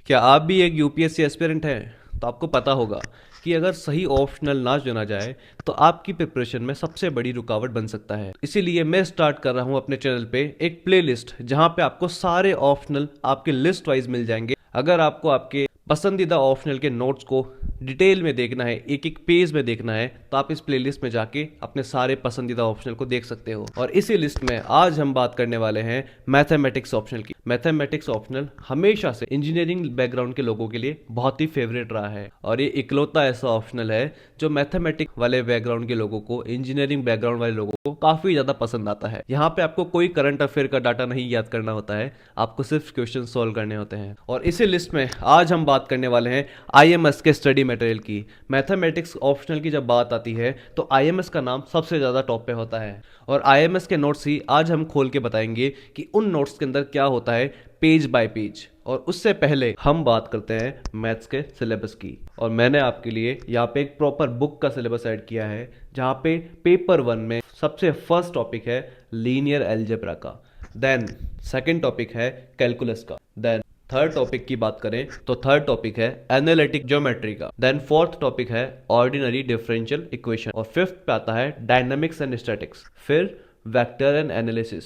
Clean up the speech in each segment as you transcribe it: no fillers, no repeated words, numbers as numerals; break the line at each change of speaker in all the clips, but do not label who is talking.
क्या आप भी एक यूपीएससी एस्पिरेंट हैं? तो आपको पता होगा कि अगर सही ऑप्शनल ना चुना जाए तो आपकी प्रिपरेशन में सबसे बड़ी रुकावट बन सकता है। इसीलिए मैं स्टार्ट कर रहा हूं अपने चैनल पे एक प्लेलिस्ट जहां पे आपको सारे ऑप्शनल आपके लिस्ट वाइज मिल जाएंगे। अगर आपको आपके पसंदीदा ऑप्शनल के नोट्स को डिटेल में देखना है, एक एक पेज में देखना है, तो आप इस प्लेलिस्ट में जाके अपने सारे पसंदीदा ऑप्शनल को देख सकते हो। और इसी लिस्ट में आज हम बात करने वाले हैं मैथमेटिक्स ऑप्शनल की। मैथमेटिक्स ऑप्शनल हमेशा से इंजीनियरिंग बैकग्राउंड के लोगों के लिए बहुत ही फेवरेट रहा है और ये इकलौता ऐसा ऑप्शनल है जो मैथमेटिक्स वाले बैकग्राउंड के लोगों को, इंजीनियरिंग बैकग्राउंड वाले लोगों को काफी ज्यादा पसंद आता है। यहाँ पे आपको कोई करंट अफेयर का डाटा नहीं याद करना होता है, आपको सिर्फ क्वेश्चन सॉल्व करने होते हैं। और इसी लिस्ट में आज हम बात करने वाले हैं आईएमएस के स्टडी मटेरियल की। मैथमेटिक्स ऑप्शनल की जब बात आती है तो आईएमएस का नाम सबसे ज़्यादा टॉप पे होता है और आईएमएस के नोट्स ही आज हम खोल के बताएंगे कि उन नोट्स के अंदर क्या होता है पेज बाय पेज। और उससे पहले हम बात करते हैं मैथ्स के सिलेबस की। और मैंने आपके लिए यहाँ पे एक प्रॉपर बुक का सिलेबस ऐड किया है जहाँ पे पेपर 1 में सबसे फर्स्ट टॉपिक है लीनियर अलजेब्रा का, देन सेकंड टॉपिक है कैलकुलस का, देन थर्ड टॉपिक की बात करें तो थर्ड टॉपिक है एनालिटिक ज्योमेट्री का, देन फोर्थ टॉपिक है ऑर्डिनरी डिफरेंशियल इक्वेशन और फिफ्थ पे आता है डायनामिक्स एंड स्टैटिक्स, फिर वेक्टर एंड एनालिसिस।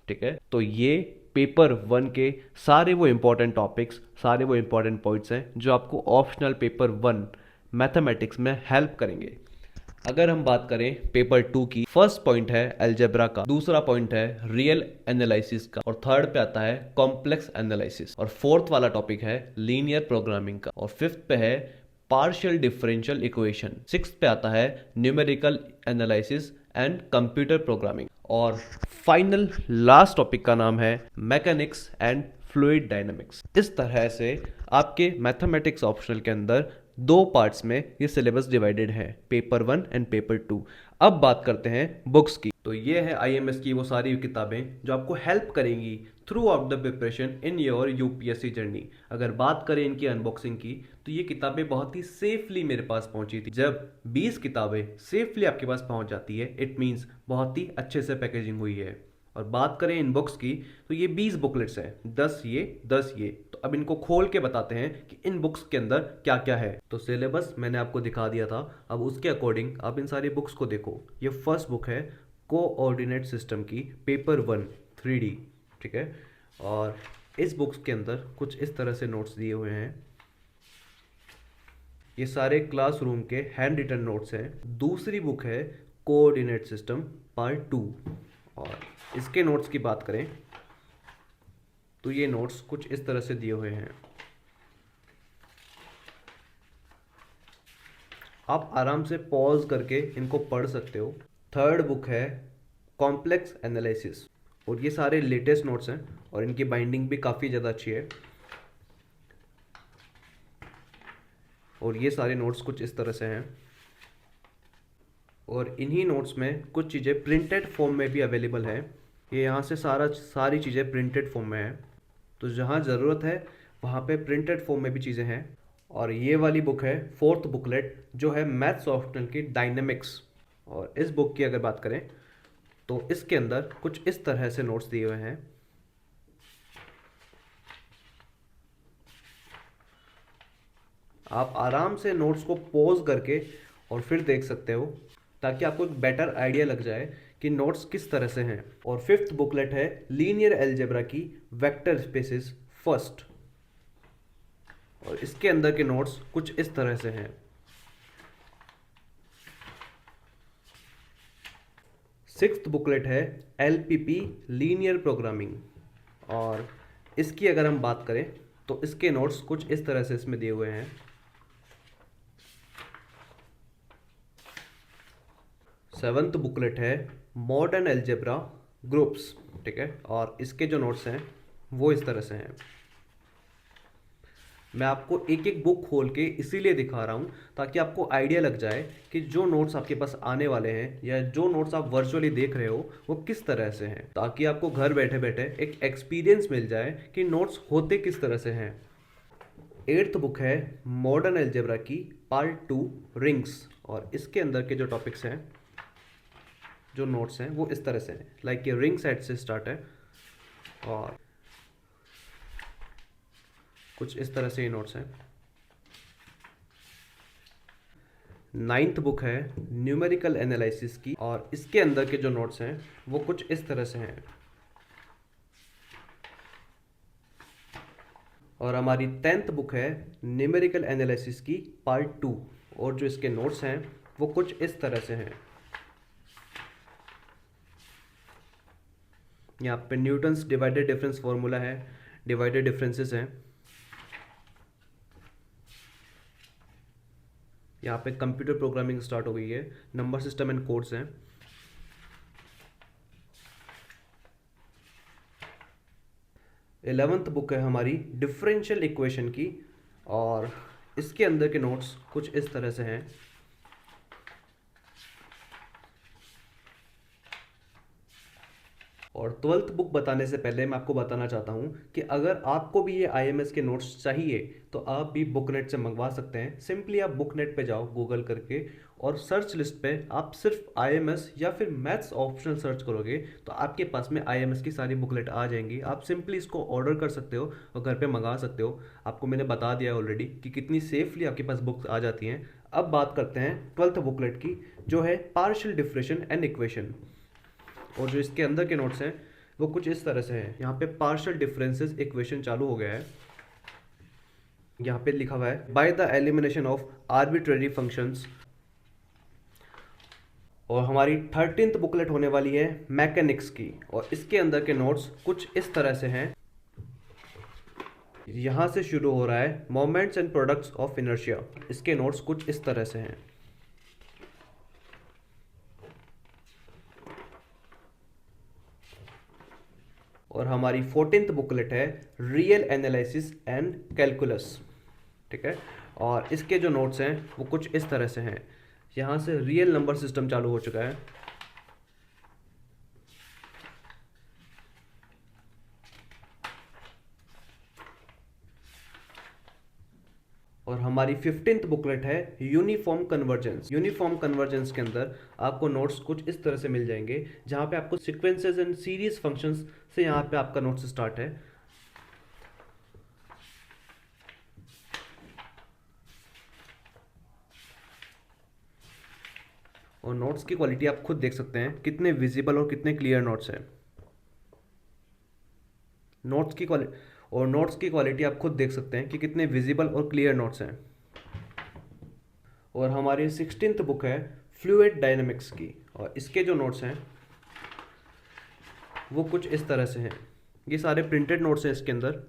ठीक है, तो ये पेपर 1 के सारे वो इंपॉर्टेंट टॉपिक्स, सारे वो इंपॉर्टेंट पॉइंट्स हैं जो आपको ऑप्शनल पेपर 1 मैथमेटिक्स में हेल्प करेंगे। अगर हम बात करें पेपर 2 की, फर्स्ट पॉइंट है अलजेब्रा का, दूसरा पॉइंट है रियल एनालिसिस का और थर्ड पे आता है कॉम्प्लेक्स एनालिसिस और फोर्थ वाला टॉपिक है लीनियर प्रोग्रामिंग का और फिफ्थ पे है पार्शियल डिफरेंशियल इक्वेशन, सिक्स पे आता है numerical analysis and computer programming और फाइनल लास्ट टॉपिक का नाम है मैकेनिक्स एंड फ्लूइड डायनामिक्स। इस तरह से आपके मैथमेटिक्स ऑप्शनल के अंदर दो पार्ट्स में ये सिलेबस डिवाइडेड है, पेपर 1 एंड पेपर 2। अब बात करते हैं बुक्स की। तो ये है आईएमएस की वो सारी किताबें जो आपको हेल्प करेंगी through out the preparation in your UPSC journey. अगर बात करें इनकी अनबॉक्सिंग की तो ये किताबें बहुत ही सेफली मेरे पास पहुंची थी। जब 20 किताबें सेफली आपके पास पहुंच जाती है इट मीन्स बहुत ही अच्छे से पैकेजिंग हुई है। और बात करें इन बुक्स की तो ये 20 बुकलेट्स हैं, 10 ये 10 ये। तो अब इनको खोल के बताते हैं कि इन बुक्स के अंदर क्या क्या है। तो सिलेबस मैंने आपको दिखा दिया था, अब उसके अकॉर्डिंग आप इन सारी बुक्स को देखो। ये फर्स्ट बुक है कोऑर्डिनेट सिस्टम की, पेपर 1 3D। ठीक है, और इस बुक्स के अंदर कुछ इस तरह से नोट्स दिए हुए हैं। ये सारे क्लासरूम के हैंड रिटन नोट्स हैं। दूसरी बुक है कोऑर्डिनेट सिस्टम पार्ट 2 और इसके नोट्स की बात करें तो ये नोट्स कुछ इस तरह से दिए हुए हैं, आप आराम से पॉज करके इनको पढ़ सकते हो। थर्ड बुक है कॉम्प्लेक्स एनालिसिस और ये सारे लेटेस्ट नोट्स हैं और इनकी बाइंडिंग भी काफ़ी ज़्यादा अच्छी है। और ये सारे नोट्स कुछ इस तरह से हैं और इन्हीं नोट्स में कुछ चीज़ें प्रिंटेड फॉर्म में भी अवेलेबल है। ये यहाँ से सारी चीज़ें प्रिंटेड फॉर्म में है, तो जहाँ ज़रूरत है वहाँ पे प्रिंटेड फॉर्म में भी चीज़ें हैं। और ये वाली बुक है फोर्थ बुकलेट जो है मैथ्स ऑप्शनल की डायनेमिक्स। और इस बुक की अगर बात करें तो इसके अंदर कुछ इस तरह से नोट्स दिए हुए हैं। आप आराम से नोट्स को पॉज करके और फिर देख सकते हो ताकि आपको एक बेटर आइडिया लग जाए कि नोट्स किस तरह से हैं। और फिफ्थ बुकलेट है लीनियर अलजेब्रा की वेक्टर स्पेसिस फर्स्ट और इसके अंदर के नोट्स कुछ इस तरह से हैं। सिक्स्थ बुकलेट है एलपीपी लीनियर प्रोग्रामिंग और इसकी अगर हम बात करें तो इसके नोट्स कुछ इस तरह से इसमें दिए हुए हैं। सेवन्थ बुकलेट है मॉडर्न अलजेब्रा ग्रुप्स। ठीक है, और इसके जो नोट्स हैं वो इस तरह से हैं। मैं आपको एक एक बुक खोल के इसीलिए दिखा रहा हूँ ताकि आपको आइडिया लग जाए कि जो नोट्स आपके पास आने वाले हैं या जो नोट्स आप वर्चुअली देख रहे हो वो किस तरह से हैं, ताकि आपको घर बैठे बैठे एक एक्सपीरियंस मिल जाए कि नोट्स होते किस तरह से हैं। एट्थ बुक है मॉडर्न अलजेब्रा की पार्ट 2 रिंग्स और इसके अंदर के जो टॉपिक्स हैं, जो नोट्स हैं वो इस तरह से हैं। लाइक ये रिंग सेट से स्टार्ट है और कुछ इस तरह से ये नोट्स हैं। 9th बुक है न्यूमेरिकल एनालिसिस की, और इसके अंदर के जो नोट्स हैं वो कुछ इस तरह से हैं। और हमारी 10th बुक है न्यूमेरिकल एनालिसिस की पार्ट 2, और जो इसके नोट्स हैं वो कुछ इस तरह से हैं। यहाँ पे न्यूटन्स डिवाइडेड डिफरेंस फॉर्मूला है, डिवाइडेड डिफरेंसेस हैं। यहाँ पे कंप्यूटर प्रोग्रामिंग स्टार्ट हो गई है, नंबर सिस्टम एंड कोड्स हैं। इलेवेंथ बुक है हमारी डिफरेंशियल इक्वेशन की, और इसके अंदर के नोट्स कुछ इस तरह से हैं। और 12th बुक बताने से पहले मैं आपको बताना चाहता हूँ कि अगर आपको भी ये आईएमएस के नोट्स चाहिए तो आप भी बुकनेट से मंगवा सकते हैं। सिंपली आप बुकनेट पे जाओ गूगल करके, और सर्च लिस्ट पे आप सिर्फ आईएमएस या फिर मैथ्स ऑप्शनल सर्च करोगे तो आपके पास में आईएमएस की सारी बुकलेट आ जाएंगी। आप सिंपली इसको ऑर्डर कर सकते हो और घर पे मंगा सकते हो। आपको मैंने बता दिया है ऑलरेडी कि कितनी सेफली आपके पास बुक्स आ जाती हैं। अब बात करते हैं 12th बुकलेट की, जो है पार्शियल डिफरेंशियल एंड इक्वेशन। और जो इसके अंदर के नोट्स हैं वो कुछ इस तरह से हैं। यहाँ पे पार्शियल डिफरेंसेस इक्वेशन चालू हो गया है। यहाँ पे लिखा हुआ है by the elimination of arbitrary functions. और हमारी 13th बुकलेट होने वाली है मैकेनिक्स की, और इसके अंदर के नोट्स कुछ इस तरह से हैं। यहाँ से शुरू हो रहा है moments and products of inertia. इसके नोट्स कुछ इस तरह से हैं। और हमारी 14th बुकलेट है रियल एनालिसिस एंड कैलकुलस। ठीक है, और इसके जो नोट्स हैं वो कुछ इस तरह से हैं। यहाँ से रियल नंबर सिस्टम चालू हो चुका है। और हमारी 15th बुकलेट है यूनिफॉर्म कन्वर्जेंस। यूनिफॉर्म कन्वर्जेंस के अंदर आपको नोट्स कुछ इस तरह से मिल जाएंगे, जहाँ पे आपको सीक्वेंसेस एंड सीरीज फंक्शंस से यहाँ पे आपका नोट्स स्टार्ट है। और नोट्स की क्वालिटी आप खुद देख सकते हैं कितने विजिबल और कितने क्लियर नोट्स हैं। नोट्स की क्वालिटी आप खुद देख सकते हैं कि कितने विजिबल और क्लियर नोट्स हैं। और हमारी 16th बुक है फ्लूइड डायनेमिक्स की, और इसके जो नोट्स हैं वो कुछ इस तरह से हैं। ये सारे प्रिंटेड नोट्स हैं इसके अंदर।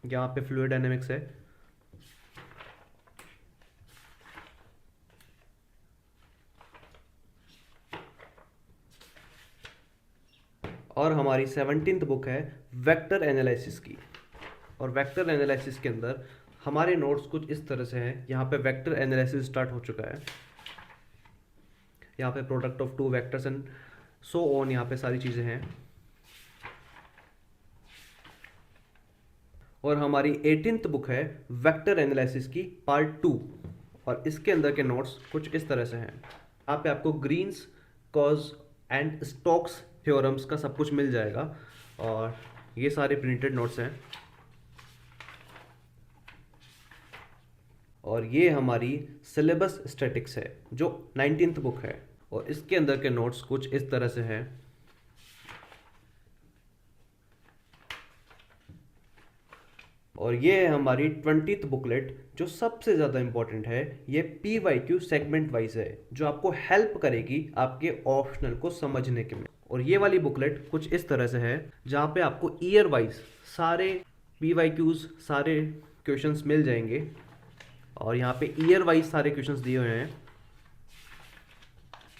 यहाँ पे फ्लूइड डायनेमिक्स है। और हमारी 17th बुक है वेक्टर एनालिसिस की, और वेक्टर एनालिसिस के अंदर हमारे नोट्स कुछ इस तरह से हैं। यहाँ पे वेक्टर एनालिसिस स्टार्ट हो चुका है। यहाँ पे product of two vectors and so on, यहाँ पे सारी चीज़ें हैं। और हमारी 18th बुक है वेक्टर एनालिसिस की पार्ट 2, और इसके अंदर के नोट्स कुछ इस तरह से हैं। यहाँ पे आपको Green's, Gauss and Stokes theorems का सब कुछ मिल जाएगा, और ये सारे प्रिंटेड नोट्स हैं। और ये हमारी सिलेबस स्टैटिक्स है जो 19th बुक है, और इसके अंदर के नोट्स कुछ इस तरह से हैं। और ये है हमारी 20th बुकलेट जो सबसे ज़्यादा इंपॉर्टेंट है। ये PYQ सेगमेंट वाइज है जो आपको हेल्प करेगी आपके ऑप्शनल को समझने के में। और ये वाली बुकलेट कुछ इस तरह से है जहाँ पे आपको ईयर वाइज सारे PYQs सारे क्वेश्चंस मिल जाएंगे, और यहाँ पे ईयर वाइज सारे क्वेश्चंस दिए हुए हैं।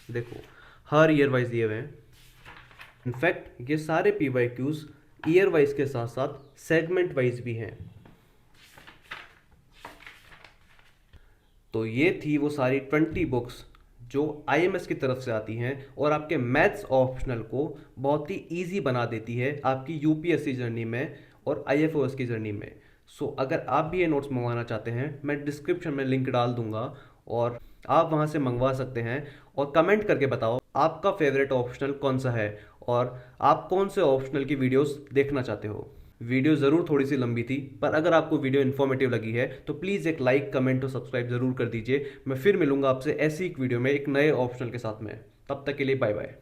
देखो हर ईयर वाइज दिए हुए हैं। इनफैक्ट ये सारे PYQs ईयर वाइज के साथ साथ सेगमेंट वाइज भी हैं। तो ये थी वो सारी 20 बुक्स जो IMS की तरफ से आती हैं और आपके मैथ्स ऑप्शनल को बहुत ही इजी बना देती है आपकी UPSC जर्नी में और IFOS की जर्नी में। सो अगर आप भी ये नोट्स मंगवाना चाहते हैं, मैं डिस्क्रिप्शन में लिंक डाल दूंगा और आप वहां से मंगवा सकते हैं। और कमेंट करके बताओ आपका फेवरेट ऑप्शनल कौन सा है और आप कौन से ऑप्शनल की वीडियोस देखना चाहते हो। वीडियो ज़रूर थोड़ी सी लंबी थी, पर अगर आपको वीडियो इन्फॉर्मेटिव लगी है तो प्लीज़ एक लाइक, कमेंट और सब्सक्राइब ज़रूर कर दीजिए। मैं फिर मिलूंगा आपसे ऐसी एक वीडियो में एक नए ऑप्शनल के साथ में। तब तक के लिए बाय बाय।